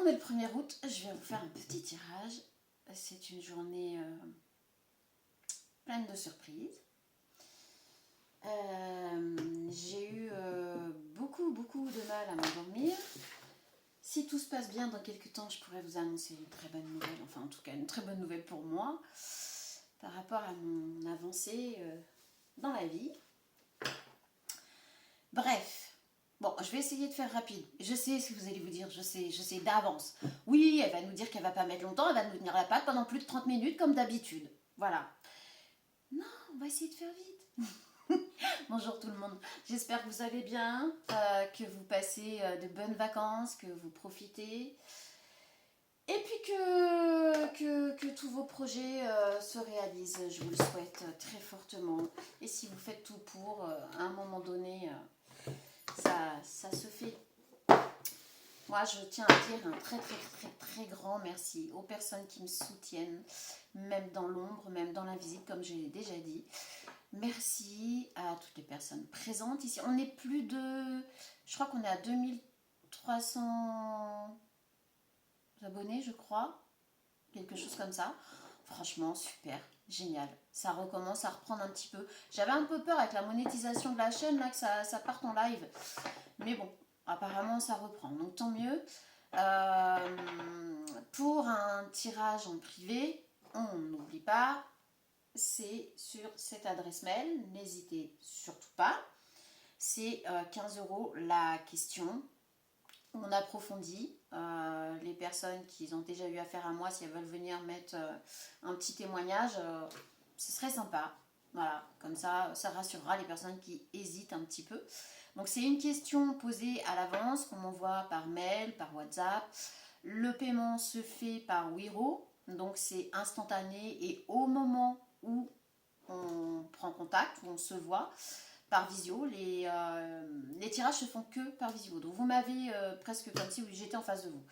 est le 1er août, je vais vous faire un petit tirage. C'est une journée pleine de surprises. J'ai eu beaucoup de mal à m'endormir. Si tout se passe bien, dans quelques temps, je pourrais vous annoncer une très bonne nouvelle. Enfin, en tout cas, une très bonne nouvelle pour moi par rapport à mon avancée dans la vie. Bref, bon, je vais essayer de faire rapide. Je sais ce que vous allez vous dire, je sais d'avance. Oui, elle va nous dire qu'elle va pas mettre longtemps, elle va nous tenir la patte pendant plus de 30 minutes comme d'habitude. Voilà. Non, on va essayer de faire vite. Bonjour tout le monde, j'espère que vous allez bien, que vous passez de bonnes vacances, que vous profitez. Et puis que tous vos projets se réalisent, je vous le souhaite très fortement. Et si vous faites tout pour, à un moment donné, ça se fait. Moi, je tiens à dire un très grand merci aux personnes qui me soutiennent, même dans l'ombre, même dans l'invisible, comme je l'ai déjà dit. Merci à toutes les personnes présentes ici. On est plus de... Je crois qu'on est à 2300 abonnés, je crois. Quelque chose comme ça. Franchement, super, génial. Ça recommence à reprendre un petit peu. J'avais un peu peur avec la monétisation de la chaîne, là, que ça parte en live. Mais bon, apparemment, ça reprend. Donc, tant mieux. Pour un tirage en privé, on n'oublie pas, c'est sur cette adresse mail. N'hésitez surtout pas. C'est 15 € la question. On approfondit. Les personnes qui ont déjà eu affaire à moi, si elles veulent venir mettre un petit témoignage, ce serait sympa. Voilà, comme ça, ça rassurera les personnes qui hésitent un petit peu. Donc c'est une question posée à l'avance qu'on m'envoie par mail, par WhatsApp. Le paiement se fait par Wiro, donc c'est instantané et au moment où on prend contact, où on se voit, par visio, les tirages se font que par visio. Donc vous m'avez presque comme si j'étais en face de vous.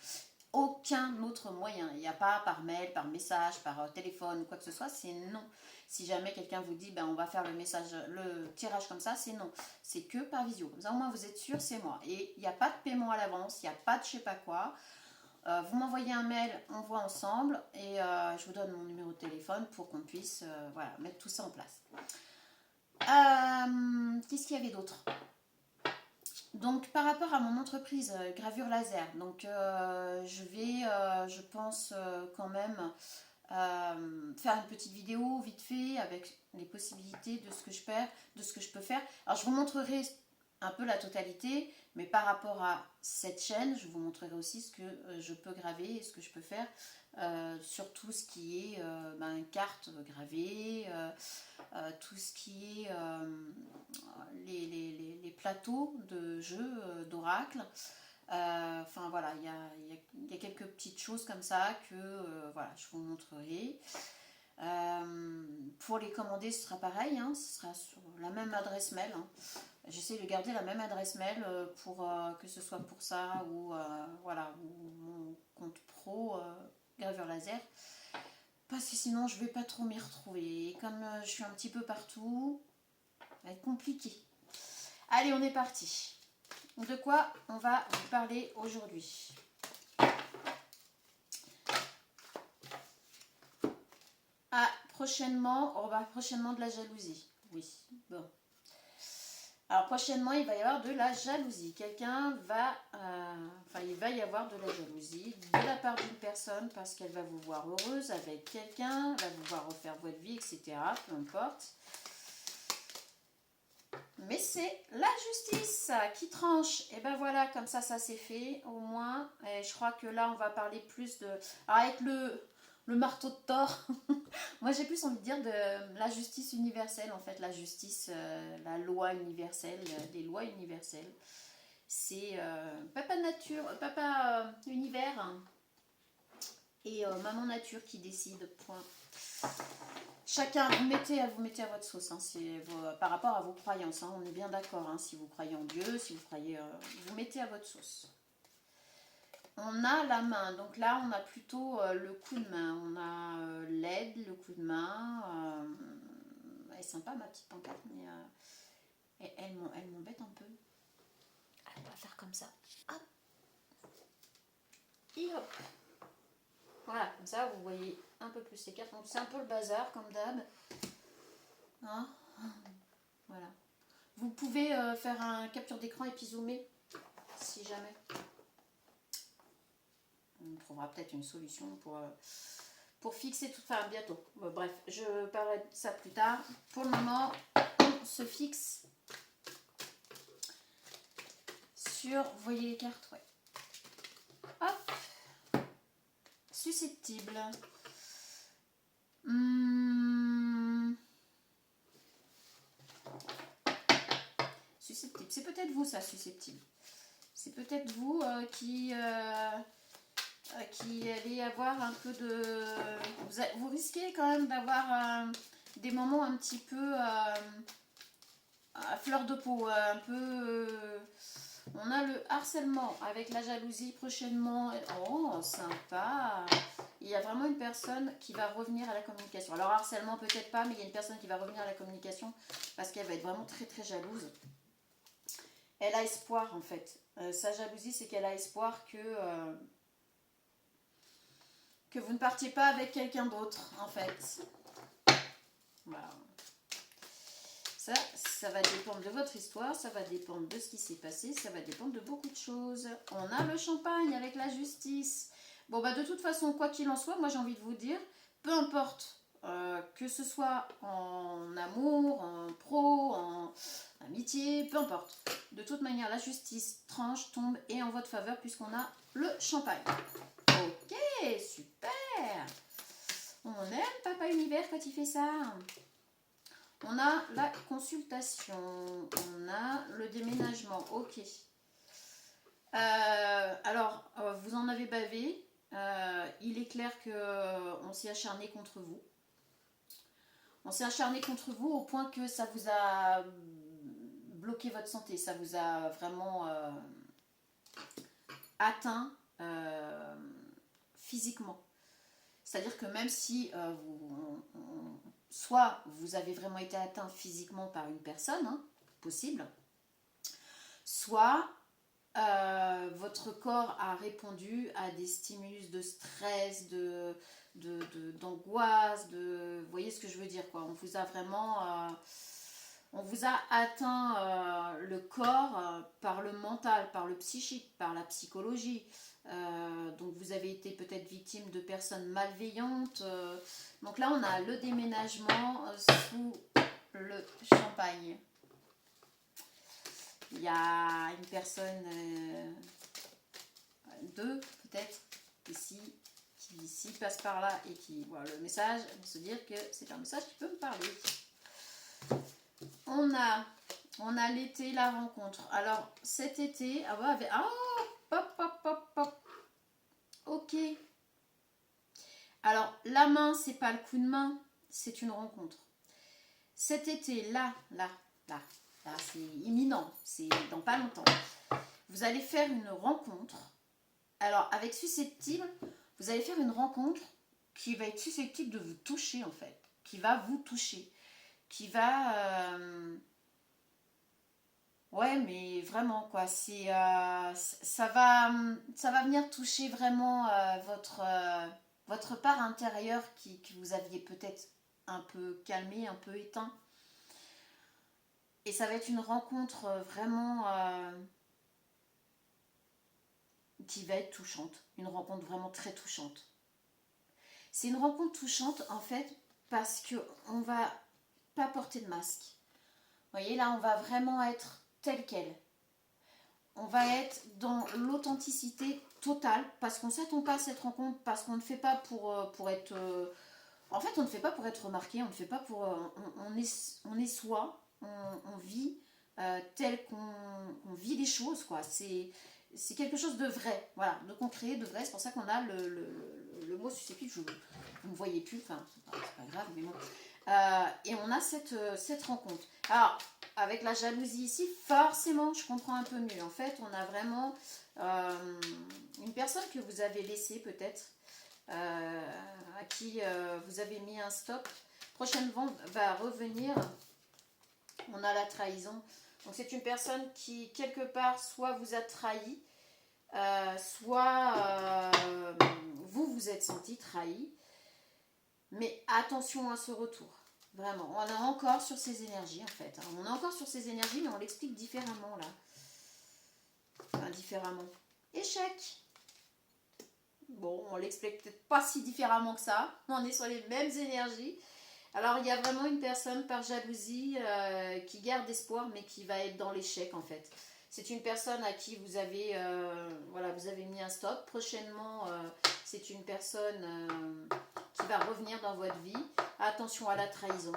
Aucun autre moyen. Il n'y a pas par mail, par message, par téléphone ou quoi que ce soit, c'est non. Si jamais quelqu'un vous dit on va faire le tirage comme ça, c'est non. C'est que par visio. Comme ça au moins vous êtes sûr, c'est moi. Et il n'y a pas de paiement à l'avance, il n'y a pas de je sais pas quoi. Vous m'envoyez un mail, on voit ensemble et je vous donne mon numéro de téléphone pour qu'on puisse mettre tout ça en place. Qu'est-ce qu'il y avait d'autre? Donc par rapport à mon entreprise gravure laser, donc je vais, je pense quand même faire une petite vidéo vite fait avec les possibilités de ce que je peux faire. Alors je vous montrerai un peu la totalité, mais par rapport à cette chaîne, je vous montrerai aussi ce que je peux graver et ce que je peux faire sur tout ce qui est carte gravée, tout ce qui est les plateaux de jeux d'oracle. Enfin voilà, il y a quelques petites choses comme ça que je vous montrerai. Pour les commander, ce sera pareil, hein, ce sera sur la même adresse mail. Hein. J'essaie de garder la même adresse mail pour que ce soit pour ça ou mon compte pro gravure laser. Parce que sinon, je vais pas trop m'y retrouver. Et comme je suis un petit peu partout, ça va être compliqué. Allez, on est parti. De quoi on va vous parler aujourd'hui? Prochainement, on va prochainement de la jalousie. Oui, bon. Alors prochainement, il va y avoir de la jalousie. Il va y avoir de la jalousie de la part d'une personne parce qu'elle va vous voir heureuse avec quelqu'un, elle va vous voir refaire votre vie, etc. Peu importe. Mais c'est la justice qui tranche. Et ben voilà, comme ça c'est fait au moins. Et je crois que là, on va parler plus de... Alors avec le marteau de Thor, moi j'ai plus envie de dire de la justice universelle, en fait, la justice, la loi universelle, les lois universelles. C'est papa nature, papa univers hein, et maman nature qui décide, point. Chacun, vous mettez à votre sauce, hein, par rapport à vos croyances, hein, on est bien d'accord, hein, si vous croyez en Dieu, si vous croyez, vous mettez à votre sauce. On a la main, donc là on a plutôt le coup de main, on a l'aide, le coup de main, elle est sympa ma petite pancarte, mais elle m'embête un peu. Elle va faire comme ça, hop. Et Et hop. Voilà, comme ça, vous voyez un peu plus les cartes. Donc, c'est un peu le bazar, comme d'hab. Hein, voilà. Vous pouvez faire un capture d'écran et puis zoomer, si jamais. On trouvera peut-être une solution pour fixer tout. Enfin, bientôt. Bon, bref, je parlerai de ça plus tard. Pour le moment, on se fixe sur. Vous voyez les cartes, ouais. Hop. Susceptible. Susceptible. C'est peut-être vous, ça, susceptible. C'est peut-être vous qui allez avoir un peu de... Vous risquez quand même d'avoir des moments un petit peu à fleur de peau, un peu... on a le harcèlement avec la jalousie prochainement. Oh, sympa. Il y a vraiment une personne qui va revenir à la communication. Alors harcèlement peut-être pas, mais il y a une personne qui va revenir à la communication parce qu'elle va être vraiment très très jalouse. Elle a espoir en fait. Sa jalousie, c'est qu'elle a espoir que vous ne partiez pas avec quelqu'un d'autre en fait. Voilà. Ça va dépendre de votre histoire, ça va dépendre de ce qui s'est passé, ça va dépendre de beaucoup de choses. On a le champagne avec la justice. Bon, bah de toute façon, quoi qu'il en soit, moi j'ai envie de vous dire, peu importe que ce soit en amour, en pro, en amitié, peu importe. De toute manière, la justice tranche, tombe et en votre faveur puisqu'on a le champagne. Ok, super. On aime Papa Univers quand il fait ça. On a la consultation, on a le déménagement, ok. Alors, vous en avez bavé. Il est clair qu'on s'est acharné contre vous. On s'est acharné contre vous au point que ça vous a bloqué votre santé. Ça vous a vraiment atteint physiquement. C'est-à-dire que même si soit vous avez vraiment été atteint physiquement par une personne, hein, possible, soit votre corps a répondu à des stimulus de stress, d'angoisse, vous voyez ce que je veux dire, quoi. On vous a vraiment... on vous a atteint le corps par le mental, par le psychique, par la psychologie. Donc vous avez été peut-être victime de personnes malveillantes. Donc là on a le déménagement sous le champagne. Il y a une personne, deux peut-être, ici, qui ici passe par là et qui voit le message, se dire que c'est un message qui peut me parler. On a l'été, la rencontre. Alors cet été, pop, pop, pop, pop. Ok. Alors la main, c'est pas le coup de main, c'est une rencontre. Cet été, là, c'est imminent, c'est dans pas longtemps. Vous allez faire une rencontre. Alors, avec susceptible, vous allez faire une rencontre qui va être susceptible de vous toucher, en fait. Qui va vous toucher. Qui va... ouais, mais vraiment, quoi. Ça va venir toucher vraiment votre part intérieure que vous aviez peut-être un peu calmé, un peu éteint. Et ça va être une rencontre vraiment qui va être touchante. Une rencontre vraiment très touchante. C'est une rencontre touchante en fait parce qu'on va pas porter de masque. Vous voyez là, on va vraiment être tel quel. On va être dans l'authenticité totale parce qu'on ne s'attend pas à cette rencontre, parce qu'on ne fait pas pour être... en fait, on ne fait pas pour être remarqué, on ne fait pas pour... on est soi. On vit tel qu'on vit les choses, quoi. C'est quelque chose de vrai, voilà, de concret, de vrai. C'est pour ça qu'on a le mot susceptible. Vous ne me voyez plus, enfin, c'est pas grave, mais bon. Et on a cette rencontre. Alors, avec la jalousie ici, forcément, je comprends un peu mieux. En fait, on a vraiment une personne que vous avez laissée, peut-être, à qui vous avez mis un stop. Prochainement va revenir. On a la trahison. Donc c'est une personne qui, quelque part, soit vous a trahi, soit vous vous êtes senti trahi. Mais attention à ce retour. Vraiment, on est encore sur ces énergies en fait. On est encore sur ces énergies, mais on l'explique différemment là. Enfin, différemment. Échec. Bon, on l'explique peut-être pas si différemment que ça. On est sur les mêmes énergies. Alors, il y a vraiment une personne par jalousie qui garde espoir, mais qui va être dans l'échec en fait. C'est une personne à qui vous avez, voilà, vous avez mis un stop. Prochainement, c'est une personne qui va revenir dans votre vie. Attention à la trahison.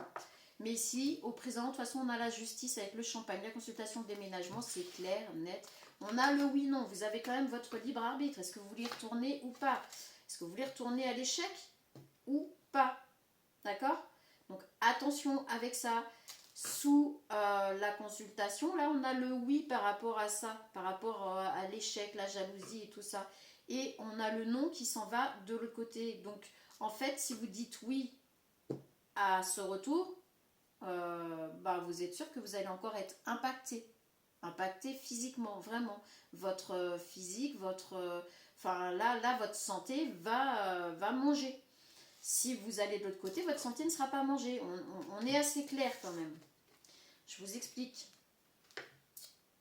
Mais ici, au présent, de toute façon, on a la justice avec le champagne, la consultation de déménagement, c'est clair, net. On a le oui-non, vous avez quand même votre libre arbitre. Est-ce que vous voulez retourner ou pas? Est-ce que vous voulez retourner à l'échec ou pas? D'accord? Donc attention avec ça. Sous la consultation, là on a le oui par rapport à ça, par rapport à l'échec, la jalousie et tout ça. Et on a le non qui s'en va de l'autre côté. Donc en fait, si vous dites oui à ce retour, bah, vous êtes sûr que vous allez encore être impacté physiquement, vraiment. Votre physique, votre, enfin là, votre santé va manger. Si vous allez de l'autre côté, votre santé ne sera pas mangée. On est assez clair quand même. Je vous explique.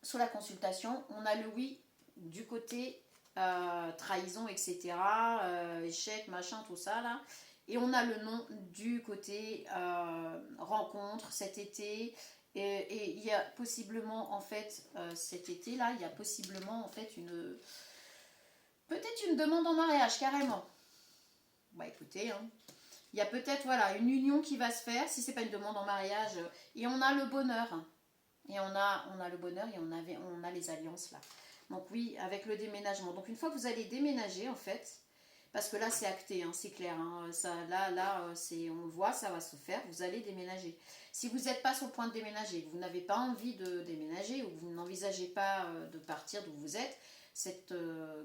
Sur la consultation, on a le oui du côté trahison, etc. Échec, machin, tout ça là. Et on a le non du côté rencontre cet été. Et il y a possiblement en fait cet été là, il y a possiblement en fait peut-être une demande en mariage carrément. Bah écoutez, hein. Il y a peut-être voilà une union qui va se faire si c'est pas une demande en mariage. Et on a le bonheur. Et on a le bonheur et on a les alliances là. Donc oui, avec le déménagement. Donc une fois que vous allez déménager en fait, parce que là c'est acté, hein, c'est clair, hein, ça, là on le voit, ça va se faire, vous allez déménager. Si vous n'êtes pas sur le point de déménager, que vous n'avez pas envie de déménager ou que vous n'envisagez pas de partir d'où vous êtes, cette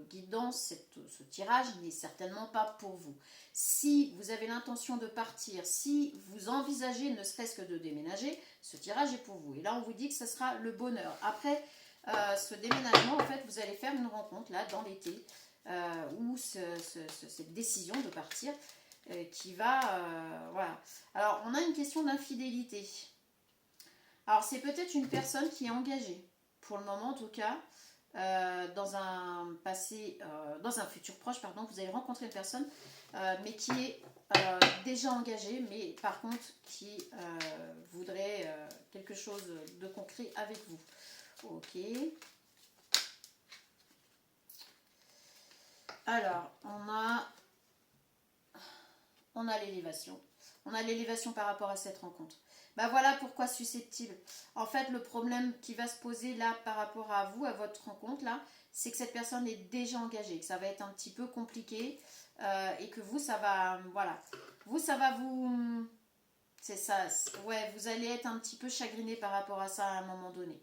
guidance, ce tirage n'est certainement pas pour vous. Si vous avez l'intention de partir, si vous envisagez ne serait-ce que de déménager, ce tirage est pour vous. Et là, on vous dit que ce sera le bonheur. Après ce déménagement, en fait, vous allez faire une rencontre là dans l'été où cette décision de partir qui va... voilà. Alors, on a une question d'infidélité. Alors, c'est peut-être une personne qui est engagée, pour le moment en tout cas. Dans un passé, dans un futur proche, pardon, vous allez rencontrer une personne, mais qui est déjà engagée, mais par contre qui voudrait quelque chose de concret avec vous. Ok. Alors, on a l'élévation. On a l'élévation par rapport à cette rencontre. Bah voilà pourquoi susceptible. En fait, le problème qui va se poser là par rapport à vous, à votre rencontre là, c'est que cette personne est déjà engagée, que ça va être un petit peu compliqué et que vous, ça va, voilà, vous, ça va vous, c'est ça, ouais, vous allez être un petit peu chagriné par rapport à ça à un moment donné.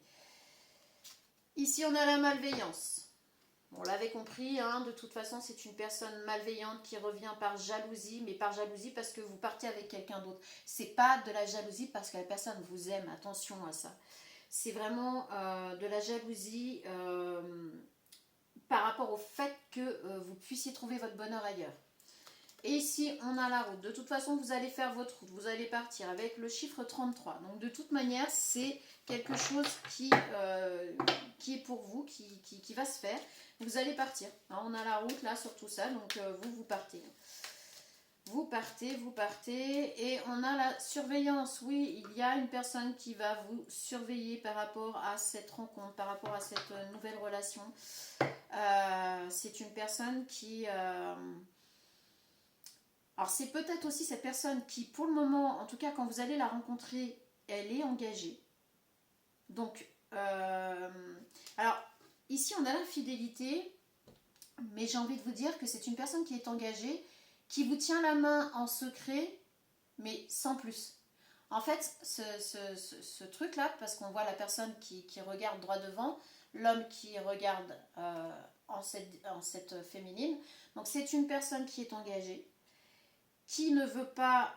Ici, on a la malveillance. On l'avait compris, hein, de toute façon, c'est une personne malveillante qui revient par jalousie, mais par jalousie parce que vous partez avec quelqu'un d'autre. C'est pas de la jalousie parce que la personne vous aime, attention à ça. C'est vraiment de la jalousie par rapport au fait que vous puissiez trouver votre bonheur ailleurs. Et ici, on a la route. De toute façon, vous allez faire votre route. Vous allez partir avec le chiffre 33. Donc, de toute manière, c'est quelque chose qui est pour vous, qui va se faire. Vous allez partir. Hein, on a la route là sur tout ça. Donc, vous partez. Vous partez. Et on a la surveillance. Oui, il y a une personne qui va vous surveiller par rapport à cette rencontre, par rapport à cette nouvelle relation. C'est une personne qui... alors c'est peut-être aussi cette personne qui, pour le moment, en tout cas quand vous allez la rencontrer, elle est engagée. Donc, alors ici on a l'infidélité, mais j'ai envie de vous dire que c'est une personne qui est engagée, qui vous tient la main en secret, mais sans plus. En fait, ce truc-là, parce qu'on voit la personne qui regarde droit devant, l'homme qui regarde en cette féminine, donc c'est une personne qui est engagée, qui ne veut pas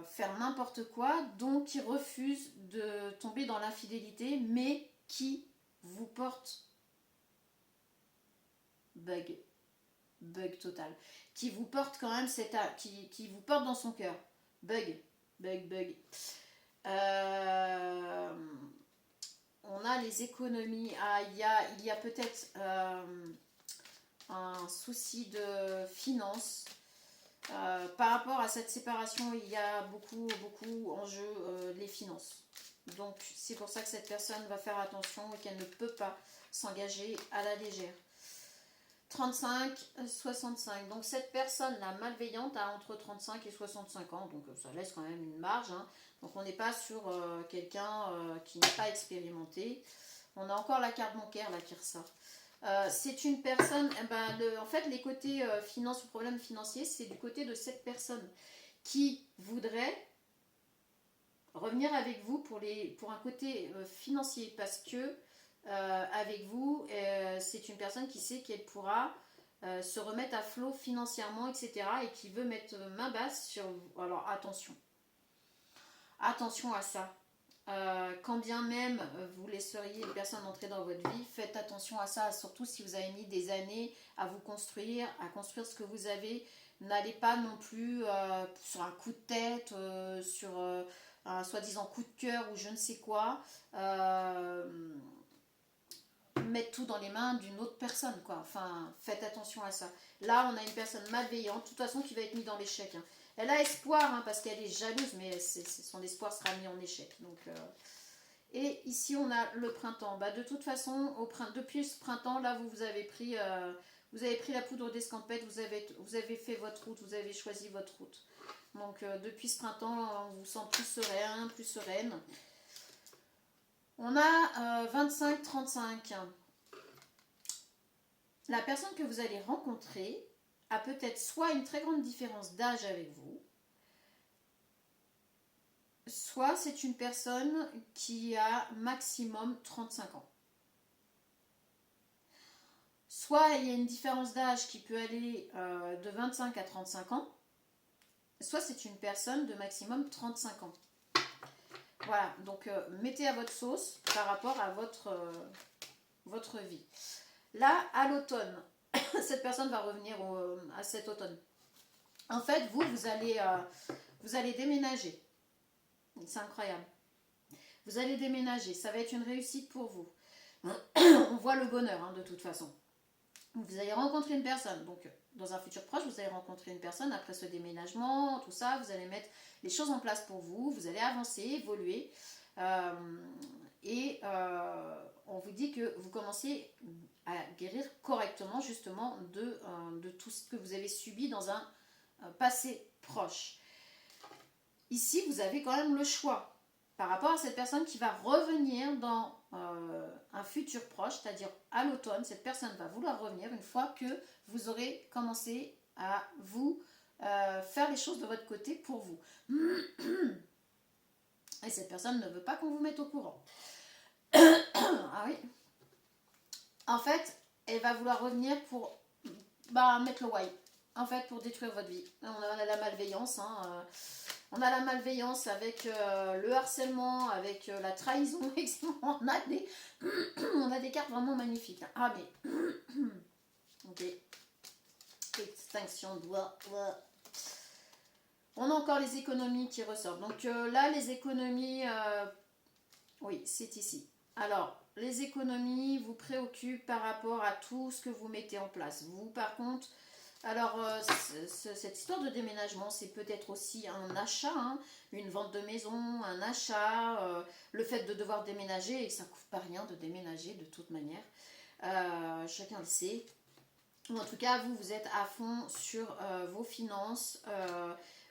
faire n'importe quoi, donc qui refuse de tomber dans l'infidélité, mais qui vous porte bug, bug total, qui vous porte quand même qui vous porte dans son cœur. Bug, bug, bug. On a les économies. Ah, il y a peut-être un souci de finance. Par rapport à cette séparation, il y a beaucoup en jeu les finances. Donc c'est pour ça que cette personne va faire attention et qu'elle ne peut pas s'engager à la légère. 35, 65. Donc cette personne, la malveillante, a entre 35 et 65 ans. Donc ça laisse quand même une marge. Hein. Donc on n'est pas sur quelqu'un qui n'est pas expérimenté. On a encore la carte bancaire là qui ressort. C'est une personne, en fait les côtés finance ou problèmes financiers, c'est du côté de cette personne qui voudrait revenir avec vous pour un côté financier, parce que avec vous, c'est une personne qui sait qu'elle pourra se remettre à flot financièrement, etc. et qui veut mettre main basse sur vous. Alors attention à ça. Quand bien même vous laisseriez une personne entrer dans votre vie, faites attention à ça, surtout si vous avez mis des années à vous construire, à construire ce que vous avez. N'allez pas non plus sur un coup de tête, sur un soi-disant coup de cœur ou je ne sais quoi, mettre tout dans les mains d'une autre personne, quoi. Enfin, faites attention à ça. Là, on a une personne malveillante, de toute façon, qui va être mise dans l'échec. Hein. Elle a espoir, hein, parce qu'elle est jalouse, mais son espoir sera mis en échec. Donc, et ici, on a le printemps. De toute façon, depuis ce printemps, là, vous avez pris la poudre d'escampette, vous avez fait votre route, vous avez choisi votre route. Donc, depuis ce printemps, on vous sent plus serein, plus sereine. On a 25-35. La personne que vous allez rencontrer a peut-être soit une très grande différence d'âge avec vous, soit c'est une personne qui a maximum 35 ans. Soit il y a une différence d'âge qui peut aller de 25 à 35 ans, soit c'est une personne de maximum 35 ans. Voilà, donc mettez à votre sauce par rapport à votre vie. Là, à l'automne, cette personne va revenir à cet automne. En fait, vous allez déménager. C'est incroyable. Vous allez déménager, ça va être une réussite pour vous. On voit le bonheur, hein, de toute façon. Vous allez rencontrer une personne, donc dans un futur proche, vous allez rencontrer une personne après ce déménagement, tout ça, vous allez mettre les choses en place pour vous, vous allez avancer, évoluer, on vous dit que vous commencez à guérir correctement justement de tout ce que vous avez subi dans un passé proche. Ici, vous avez quand même le choix par rapport à cette personne qui va revenir dans un futur proche, c'est-à-dire à l'automne. Cette personne va vouloir revenir une fois que vous aurez commencé à vous faire les choses de votre côté pour vous. Et cette personne ne veut pas qu'on vous mette au courant. Ah oui. En fait, elle va vouloir revenir pour mettre le why. En fait, pour détruire votre vie. On a la malveillance, hein, on a la malveillance avec le harcèlement, avec la trahison. On a des cartes vraiment magnifiques. Hein. Ah mais... ok. Extinction de doigts. On a encore les économies qui ressortent. Donc là, les économies... oui, c'est ici. Alors, les économies vous préoccupent par rapport à tout ce que vous mettez en place. Vous, par contre... Alors, cette histoire de déménagement, c'est peut-être aussi un achat, hein, une vente de maison, un achat, le fait de devoir déménager, et ça ne coûte pas rien de déménager de toute manière. Chacun le sait. Ou en tout cas, vous êtes à fond sur vos finances.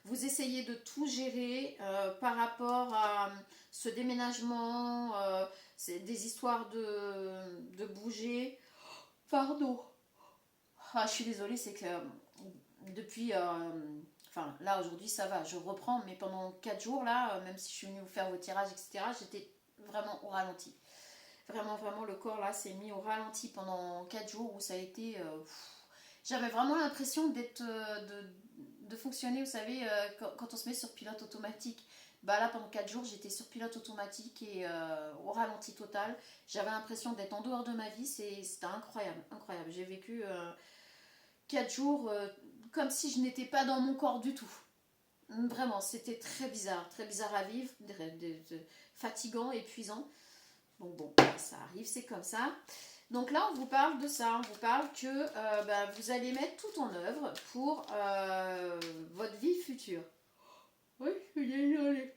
Vous essayez de tout gérer par rapport à ce déménagement, des histoires de bouger. Pardon. Ah, je suis désolée, c'est que depuis, enfin là aujourd'hui ça va, je reprends, mais pendant 4 jours là, même si je suis venue vous faire vos tirages, etc., j'étais vraiment au ralenti. Vraiment, le corps là s'est mis au ralenti pendant 4 jours où ça a été... j'avais vraiment l'impression d'être, de fonctionner, vous savez, quand on se met sur pilote automatique, Bah là, pendant 4 jours, j'étais sur pilote automatique et au ralenti total. J'avais l'impression d'être en dehors de ma vie. C'était incroyable, incroyable. J'ai vécu 4 jours comme si je n'étais pas dans mon corps du tout. Vraiment, c'était très bizarre à vivre, fatigant, épuisant. Bon, ça arrive, c'est comme ça. Donc là, on vous parle de ça, on vous parle que vous allez mettre tout en œuvre pour votre vie future. Oui, je suis désolée.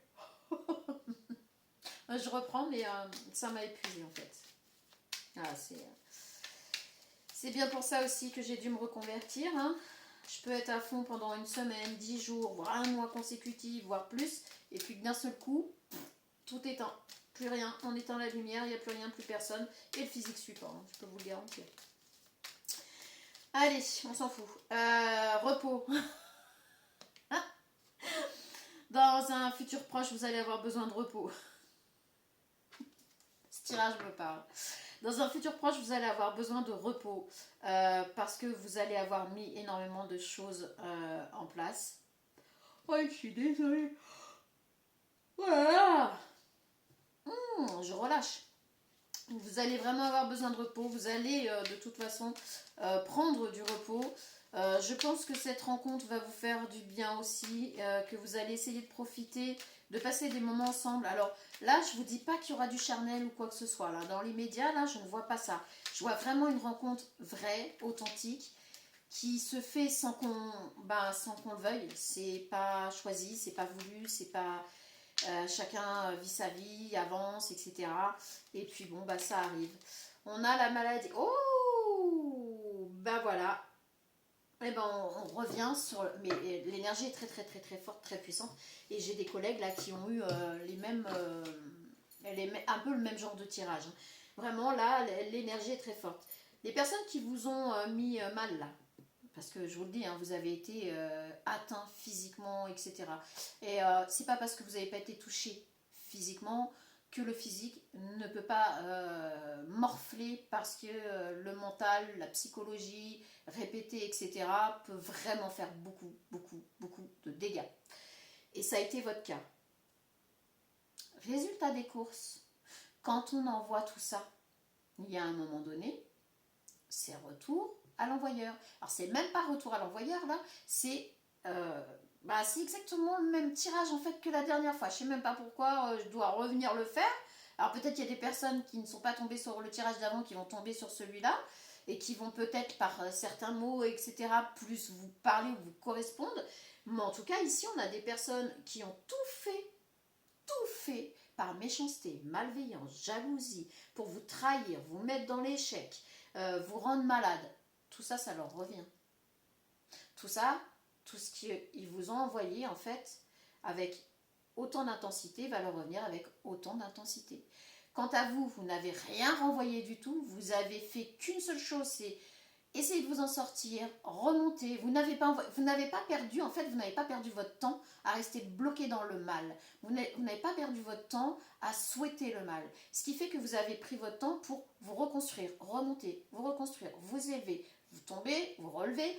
Je reprends, mais ça m'a épuisée en fait. Ah, c'est bien pour ça aussi que j'ai dû me reconvertir. Hein. Je peux être à fond pendant une semaine, 10 jours, voire un mois consécutif, voire plus. Et puis d'un seul coup, tout éteint. Plus rien, on éteint la lumière, il n'y a plus rien, plus personne. Et le physique ne suit pas, hein, je peux vous le garantir. Allez, on s'en fout. Repos. Dans un futur proche, vous allez avoir besoin de repos. Ce tirage me parle. Dans un futur proche, vous allez avoir besoin de repos parce que vous allez avoir mis énormément de choses en place. Oh, je suis désolée. Voilà. Je relâche. Vous allez vraiment avoir besoin de repos. Vous allez de toute façon prendre du repos. Je pense que cette rencontre va vous faire du bien aussi, que vous allez essayer de profiter, de passer des moments ensemble. Alors là, je ne vous dis pas qu'il y aura du charnel ou quoi que ce soit. Là. Dans l'immédiat, là, je ne vois pas ça. Je vois vraiment une rencontre vraie, authentique, qui se fait sans qu'on le veuille. C'est pas choisi, c'est pas voulu, c'est pas... chacun vit sa vie, avance, etc. Et puis bon, ça arrive. On a la maladie. Oh, voilà. Et on revient sur... Mais l'énergie est très forte, très puissante. Et j'ai des collègues là qui ont eu les mêmes... un peu le même genre de tirage. Vraiment là, l'énergie est très forte. Les personnes qui vous ont mis mal là, parce que je vous le dis, hein, vous avez été atteint physiquement, etc. Et c'est pas parce que vous n'avez pas été touché physiquement que le physique ne peut pas morfler parce que le mental, la psychologie, répéter, etc. peut vraiment faire beaucoup de dégâts. Et ça a été votre cas. Résultat des courses, quand on envoie tout ça, il y a un moment donné, c'est retour à l'envoyeur. Alors c'est même pas retour à l'envoyeur là, c'est exactement le même tirage en fait que la dernière fois. Je sais même pas pourquoi je dois revenir le faire. Alors peut-être qu'il y a des personnes qui ne sont pas tombées sur le tirage d'avant qui vont tomber sur celui-là et qui vont peut-être par certains mots etc. plus vous parler ou vous correspondre. Mais en tout cas ici on a des personnes qui ont tout fait par méchanceté, malveillance, jalousie, pour vous trahir, vous mettre dans l'échec, vous rendre malade. Tout ça, ça leur revient. Tout ça, tout ce qu'ils vous ont envoyé, en fait, avec autant d'intensité, va leur revenir avec autant d'intensité. Quant à vous, vous n'avez rien renvoyé du tout, vous avez fait qu'une seule chose, c'est essayer de vous en sortir, remonter. Vous n'avez pas perdu, en fait, vous n'avez pas perdu votre temps à rester bloqué dans le mal. Vous n'avez pas perdu votre temps à souhaiter le mal. Ce qui fait que vous avez pris votre temps pour vous reconstruire, remonter, vous reconstruire, vous élever, vous tombez, vous relevez,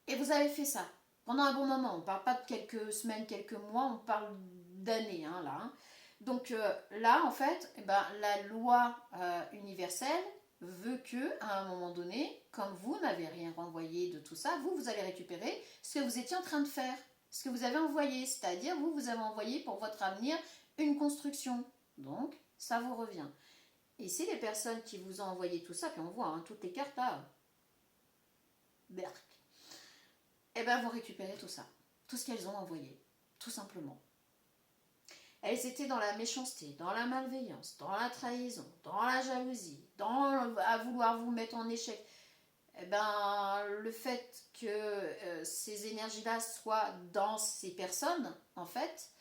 et vous avez fait ça pendant un bon moment. On ne parle pas de quelques semaines, quelques mois, on parle d'années, hein, là. Hein. Donc là, en fait, la loi universelle veut que, à un moment donné, comme vous n'avez rien renvoyé de tout ça, vous allez récupérer ce que vous étiez en train de faire, ce que vous avez envoyé, c'est-à-dire vous avez envoyé pour votre avenir une construction. Donc, ça vous revient. Et si les personnes qui vous ont envoyé tout ça, puis on voit hein, toutes les cartes là, berk, vous récupérez tout ça, tout ce qu'elles ont envoyé, tout simplement. Elles étaient dans la méchanceté, dans la malveillance, dans la trahison, dans la jalousie, à vouloir vous mettre en échec. Le fait que ces énergies-là soient dans ces personnes, en fait,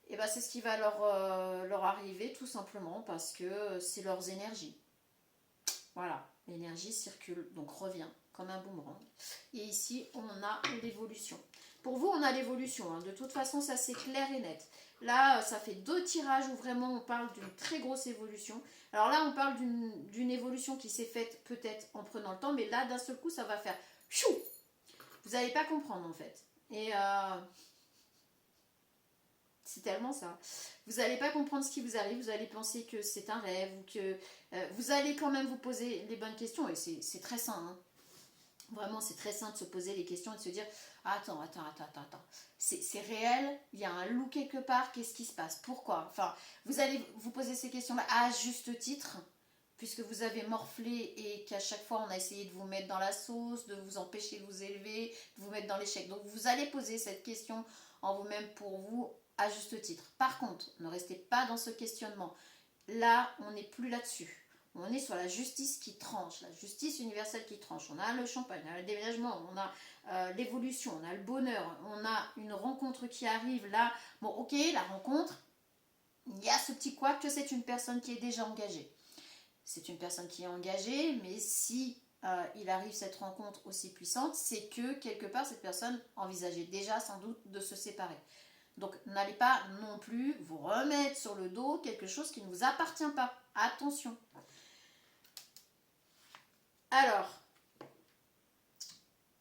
c'est ce qui va leur arriver tout simplement parce que c'est leurs énergies. Voilà, l'énergie circule, donc revient comme un boomerang. Et ici, on a l'évolution. Pour vous, on a l'évolution. Hein. De toute façon, ça c'est clair et net. Là, ça fait 2 tirages où vraiment on parle d'une très grosse évolution. Alors là, on parle d'une évolution qui s'est faite peut-être en prenant le temps, mais là, d'un seul coup, ça va faire chou. Vous n'allez pas comprendre en fait. Et C'est tellement ça. Vous n'allez pas comprendre ce qui vous arrive, vous allez penser que c'est un rêve ou que vous allez quand même vous poser les bonnes questions et c'est très sain. Hein. Vraiment, c'est très sain de se poser les questions et de se dire attends. C'est réel, il y a un loup quelque part, qu'est-ce qui se passe? Pourquoi? Enfin, vous allez vous poser ces questions-là à juste titre, puisque vous avez morflé et qu'à chaque fois on a essayé de vous mettre dans la sauce, de vous empêcher de vous élever, de vous mettre dans l'échec. Donc vous allez poser cette question en vous-même pour vous à juste titre. Par contre, ne restez pas dans ce questionnement. Là, on n'est plus là-dessus. On est sur la justice qui tranche, la justice universelle qui tranche. On a le champagne, on a le déménagement, on a l'évolution, on a le bonheur, on a une rencontre qui arrive là. Bon, ok, la rencontre, il y a ce petit couac que c'est une personne qui est déjà engagée. C'est une personne qui est engagée, mais si il arrive cette rencontre aussi puissante, c'est que quelque part cette personne envisageait déjà sans doute de se séparer. Donc n'allez pas non plus vous remettre sur le dos quelque chose qui ne vous appartient pas. Attention. Alors,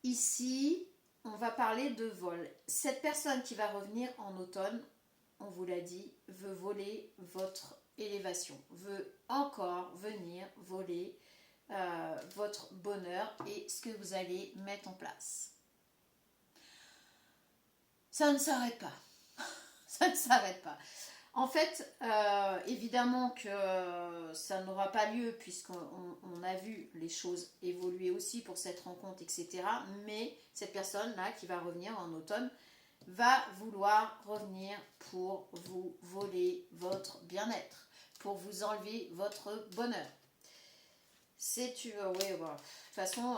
ici, on va parler de vol. Cette personne qui va revenir en automne, on vous l'a dit, veut voler votre élévation, veut encore venir voler votre bonheur et ce que vous allez mettre en place. Ça ne s'arrête pas. Ça ne s'arrête pas. En fait, évidemment que ça n'aura pas lieu puisqu'on a vu les choses évoluer aussi pour cette rencontre, etc. Mais cette personne-là qui va revenir en automne va vouloir revenir pour vous voler votre bien-être, pour vous enlever votre bonheur. Oui, de toute façon,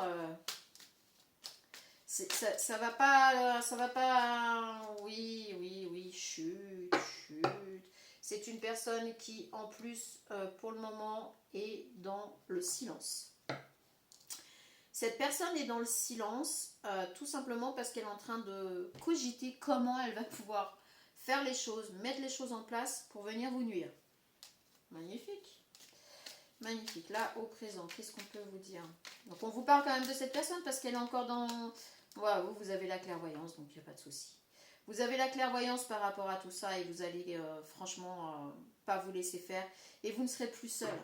ça va pas, oui, chut. C'est une personne qui, en plus, pour le moment, est dans le silence. Cette personne est dans le silence, tout simplement parce qu'elle est en train de cogiter comment elle va pouvoir faire les choses, mettre les choses en place pour venir vous nuire. Magnifique. Magnifique. Là, au présent, qu'est-ce qu'on peut vous dire? Donc, on vous parle quand même de cette personne parce qu'elle est encore dans... Ouais, vous avez la clairvoyance, donc il n'y a pas de souci. Vous avez la clairvoyance par rapport à tout ça et vous allez franchement pas vous laisser faire. Et vous ne serez plus seul.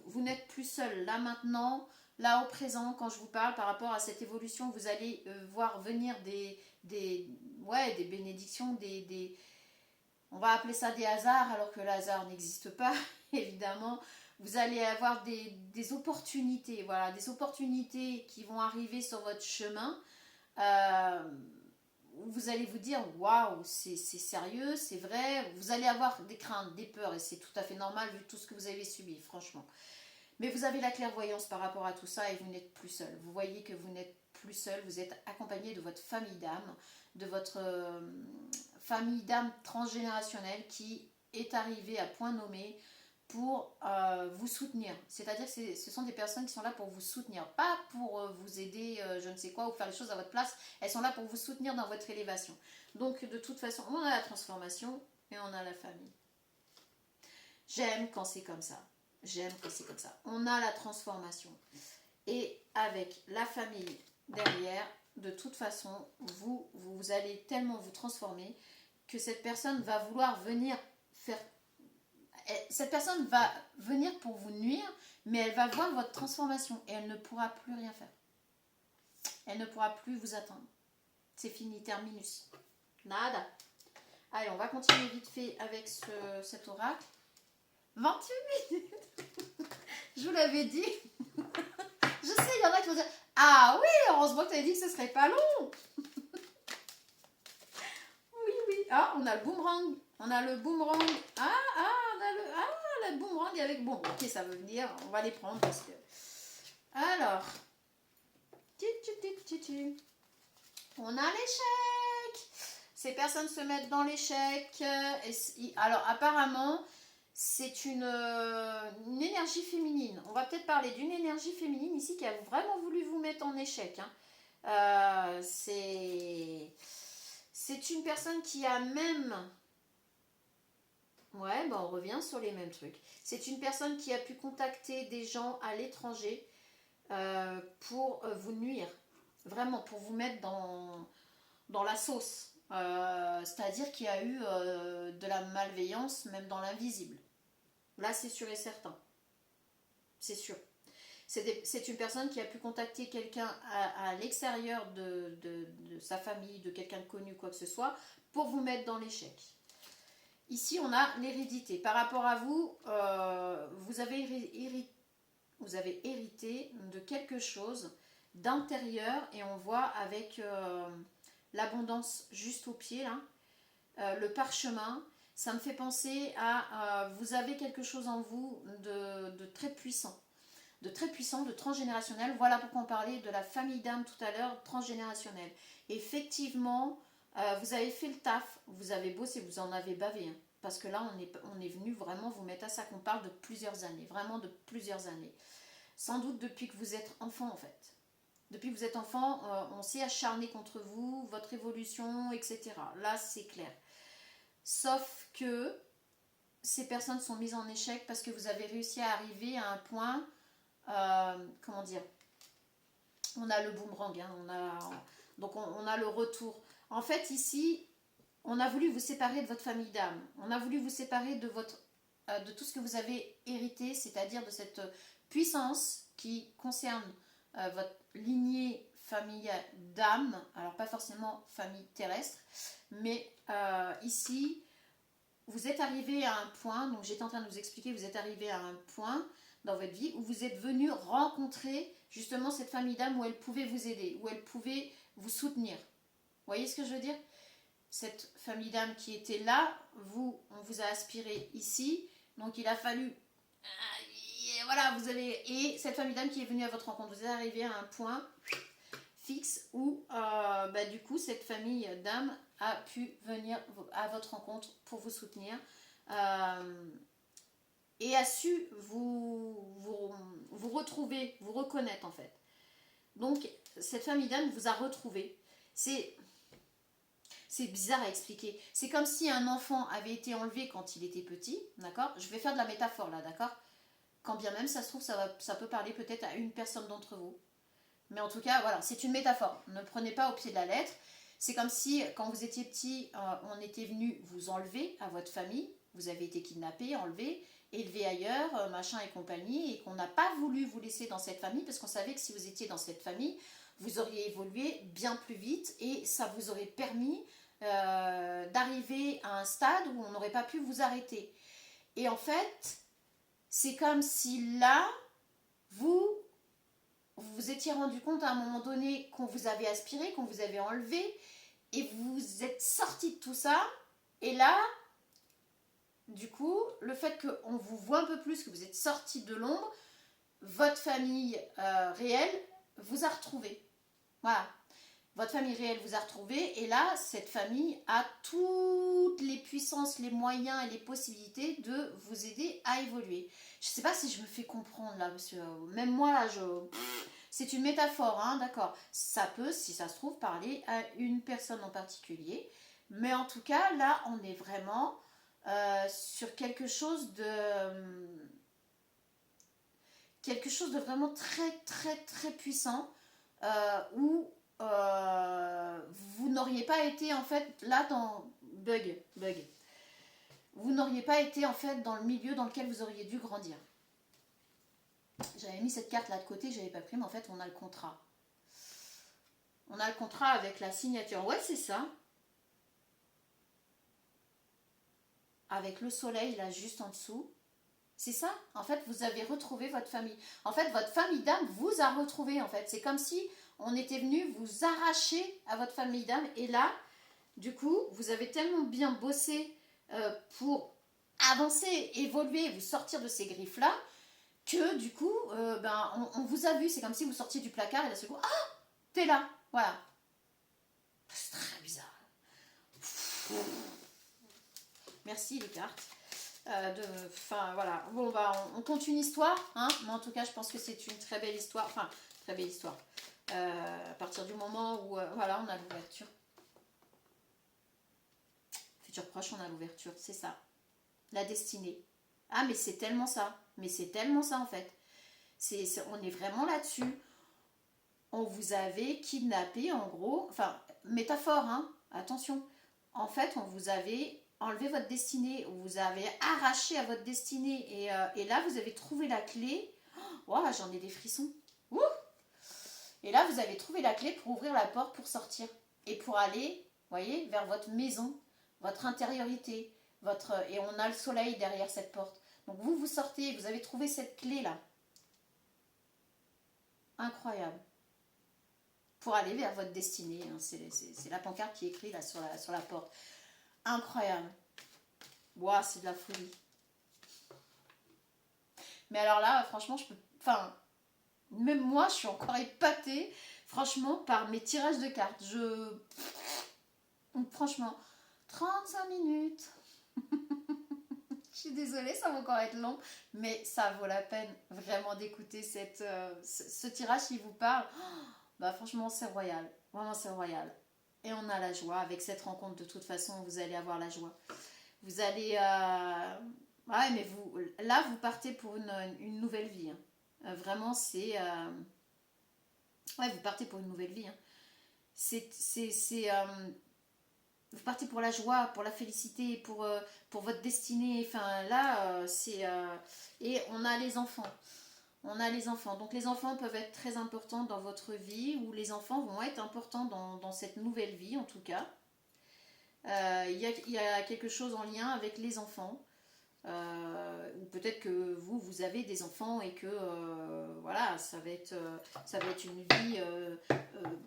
Vous n'êtes plus seul. Là, maintenant, là, au présent, quand je vous parle par rapport à cette évolution, vous allez voir venir des bénédictions, on va appeler ça des hasards, alors que le hasard n'existe pas, évidemment. Vous allez avoir des opportunités, voilà, des opportunités qui vont arriver sur votre chemin. Vous allez vous dire, waouh, c'est sérieux, c'est vrai. Vous allez avoir des craintes, des peurs, et c'est tout à fait normal vu tout ce que vous avez subi, franchement. Mais vous avez la clairvoyance par rapport à tout ça et vous n'êtes plus seul. Vous voyez que vous n'êtes plus seul, vous êtes accompagné de votre famille d'âme, de votre famille d'âme transgénérationnelle qui est arrivée à point nommé pour vous soutenir. C'est-à-dire que ce sont des personnes qui sont là pour vous soutenir, pas pour vous aider, je ne sais quoi, ou faire les choses à votre place. Elles sont là pour vous soutenir dans votre élévation. Donc, de toute façon, on a la transformation et on a la famille. J'aime quand c'est comme ça. J'aime quand c'est comme ça. On a la transformation. Et avec la famille derrière, de toute façon, vous allez tellement vous transformer que cette personne va vouloir venir faire... Cette personne va venir pour vous nuire, mais elle va voir votre transformation et elle ne pourra plus rien faire. Elle ne pourra plus vous atteindre. C'est fini, terminus. Nada. Allez, on va continuer vite fait avec cet oracle. 28 minutes. Je vous l'avais dit. Je sais, il y en a qui vont dire « Ah oui, heureusement que tu avais dit que ce serait pas long. » Oui. Ah, on a le boomerang. On a le boomerang. Le boomerang avec... Bon, ok, ça veut venir. On va les prendre parce que... Alors. On a l'échec. Ces personnes se mettent dans l'échec. Alors, apparemment... C'est une énergie féminine. On va peut-être parler d'une énergie féminine ici qui a vraiment voulu vous mettre en échec. Hein. C'est une personne qui a même... Ouais, on revient sur les mêmes trucs. C'est une personne qui a pu contacter des gens à l'étranger pour vous nuire. Vraiment, pour vous mettre dans la sauce. C'est-à-dire qu'il y a eu de la malveillance, même dans l'invisible. Là, c'est sûr et certain. C'est sûr. C'est une personne qui a pu contacter quelqu'un à l'extérieur de sa famille, de quelqu'un de connu, quoi que ce soit, pour vous mettre dans l'échec. Ici, on a l'hérédité. Par rapport à vous, vous avez hérité de quelque chose d'intérieur et on voit avec l'abondance juste au pied, là, le parchemin. Ça me fait penser à vous avez quelque chose en vous de très puissant. De très puissant, de transgénérationnel. Voilà pourquoi on parlait de la famille d'âme tout à l'heure, transgénérationnelle. Effectivement, vous avez fait le taf, vous avez bossé, vous en avez bavé. Hein, parce que là, on est venu vraiment vous mettre à ça, qu'on parle de plusieurs années, vraiment de plusieurs années. Sans doute depuis que vous êtes enfant en fait. Depuis que vous êtes enfant, on s'est acharné contre vous, votre évolution, etc. Là, c'est clair. Sauf que ces personnes sont mises en échec parce que vous avez réussi à arriver à un point... comment dire, on a le boomerang, hein, donc on a le retour. En fait, ici, on a voulu vous séparer de votre famille d'âme. On a voulu vous séparer de tout ce que vous avez hérité, c'est-à-dire de cette puissance qui concerne votre lignée familiale d'âme. Alors pas forcément famille terrestre, mais ici, vous êtes arrivé à un point. Donc j'étais en train de vous expliquer, vous êtes arrivé à un point dans votre vie où vous êtes venu rencontrer justement cette famille d'âme où elle pouvait vous aider, où elle pouvait vous soutenir. Vous voyez ce que je veux dire? Cette famille d'âme qui était là, on vous a aspiré ici, donc il a fallu... Voilà, vous avez... Et cette famille d'âme qui est venue à votre rencontre, vous êtes arrivé à un point fixe où du coup cette famille d'âme a pu venir à votre rencontre pour vous soutenir. Et a su vous retrouver, vous reconnaître en fait. Donc cette famille d'âme vous a retrouvé. C'est bizarre à expliquer. C'est comme si un enfant avait été enlevé quand il était petit, d'accord? Je vais faire de la métaphore là, d'accord? Quand bien même ça se trouve, ça peut parler peut-être à une personne d'entre vous. Mais en tout cas, voilà, c'est une métaphore. Ne prenez pas au pied de la lettre. C'est comme si, quand vous étiez petit, on était venu vous enlever à votre famille. Vous avez été kidnappé, enlevé, élevé ailleurs, machin et compagnie, et qu'on n'a pas voulu vous laisser dans cette famille parce qu'on savait que si vous étiez dans cette famille, vous auriez évolué bien plus vite et ça vous aurait permis d'arriver à un stade où on n'aurait pas pu vous arrêter. Et en fait, c'est comme si là, vous vous étiez rendu compte à un moment donné qu'on vous avait aspiré, qu'on vous avait enlevé, et vous êtes sorti de tout ça, et là, du coup, le fait qu'on vous voit un peu plus, que vous êtes sorti de l'ombre, votre famille réelle vous a retrouvé. Voilà. Votre famille réelle vous a retrouvé, et là, cette famille a toutes les puissances, les moyens et les possibilités de vous aider à évoluer. Je ne sais pas si je me fais comprendre là, parce que même moi là, c'est une métaphore, hein, d'accord. Ça peut, si ça se trouve, parler à une personne en particulier, mais en tout cas, là, on est vraiment sur quelque chose de vraiment très, très, très puissant, où vous n'auriez pas été en fait là dans bug. Vous n'auriez pas été en fait dans le milieu dans lequel vous auriez dû grandir. J'avais mis cette carte là de côté, j'avais pas pris, mais en fait on a le contrat. On a le contrat avec la signature. Ouais, c'est ça. Avec le soleil là juste en dessous. C'est ça. En fait, vous avez retrouvé votre famille. En fait, votre famille d'âme vous a retrouvé en fait. C'est comme si on était venu vous arracher à votre famille d'âme. Et là, du coup, vous avez tellement bien bossé pour avancer, évoluer, vous sortir de ces griffes-là, que du coup, on vous a vu. C'est comme si vous sortiez du placard et là, c'est coup, ah, t'es là. Voilà. C'est très bizarre. Merci les cartes. Enfin voilà, bon on compte une histoire, hein, mais en tout cas je pense que c'est une très belle histoire, enfin très belle histoire. À partir du moment où voilà, on a l'ouverture. Futur proche, on a l'ouverture, c'est ça. La destinée. Ah mais c'est tellement ça, en fait. On est vraiment là-dessus. On vous avait kidnappé en gros, enfin métaphore, hein, attention. en fait, on vous avait enlevé votre destinée, on vous avez arraché à votre destinée, et là, vous avez trouvé la clé. Oh, j'en ai des frissons. Ouh. Et là, vous avez trouvé la clé pour ouvrir la porte, pour sortir, et pour aller, voyez, vers votre maison, votre intériorité, et on a le soleil derrière cette porte. Donc vous sortez, vous avez trouvé cette clé-là. Incroyable. Pour aller vers votre destinée. Hein. C'est la pancarte qui est écrite là sur la porte. Incroyable. Waouh, c'est de la folie. Mais alors là, franchement, je peux... Enfin, même moi, je suis encore épatée, franchement, par mes tirages de cartes. Franchement, 35 minutes. Je suis désolée, ça va encore être long, mais ça vaut la peine vraiment d'écouter ce tirage qui vous parle. Bah franchement, c'est royal. Vraiment, c'est royal. Et on a la joie. Avec cette rencontre, de toute façon, vous allez avoir la joie. Vous allez... Ouais, mais là, vous partez pour une nouvelle vie. Hein. Vraiment, c'est... Ouais, vous partez pour une nouvelle vie. Hein. Vous partez pour la joie, pour la félicité, pour votre destinée. Enfin, là, et on a les enfants. On a les enfants. Donc, les enfants peuvent être très importants dans votre vie, ou les enfants vont être importants dans cette nouvelle vie, en tout cas. Il y a quelque chose en lien avec les enfants. Ou peut-être que vous avez des enfants et que voilà, ça va être une vie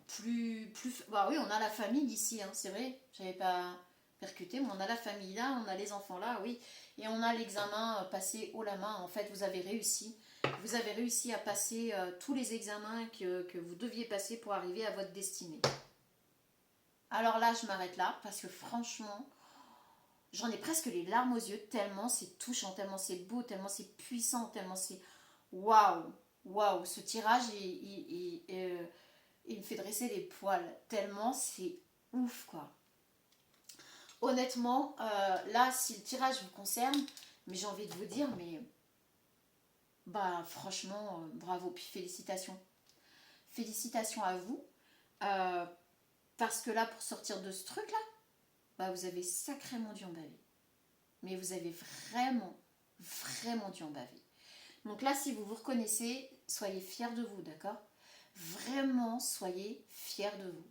plus bah oui, on a la famille ici, hein, c'est vrai, j'avais pas percuté, mais on a la famille là, on a les enfants là, oui, et on a l'examen passé haut la main. En fait, vous avez réussi à passer tous les examens que vous deviez passer pour arriver à votre destinée. Alors là, je m'arrête là parce que franchement, j'en ai presque les larmes aux yeux, tellement c'est touchant, tellement c'est beau, tellement c'est puissant, tellement c'est... Waouh, waouh, ce tirage, il me fait dresser les poils, tellement c'est ouf, quoi. Honnêtement, là, si le tirage vous concerne, mais j'ai envie de vous dire, mais... Bah, franchement, bravo, puis félicitations. Félicitations à vous, parce que là, pour sortir de ce truc-là, bah, vous avez sacrément dû en baver. Mais vous avez vraiment, vraiment dû en baver. Donc là, si vous vous reconnaissez, soyez fiers de vous, d'accord? Vraiment, soyez fiers de vous.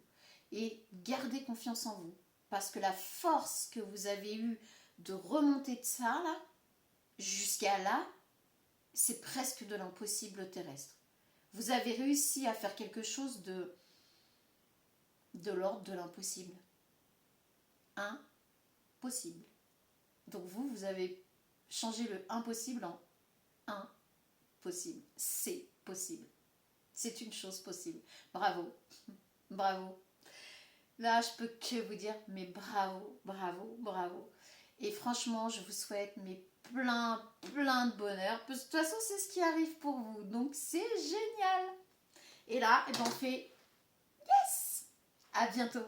Et gardez confiance en vous. Parce que la force que vous avez eue de remonter de ça, là, jusqu'à là, c'est presque de l'impossible terrestre. Vous avez réussi à faire quelque chose de l'ordre de l'impossible. Impossible. Donc vous avez changé le impossible en impossible. C'est possible. C'est une chose possible. Bravo. Bravo. Là, je peux que vous dire, mais bravo, bravo, bravo. Et franchement, je vous souhaite plein de bonheur. De toute façon, c'est ce qui arrive pour vous. Donc, c'est génial. Et là, on fait yes. À bientôt.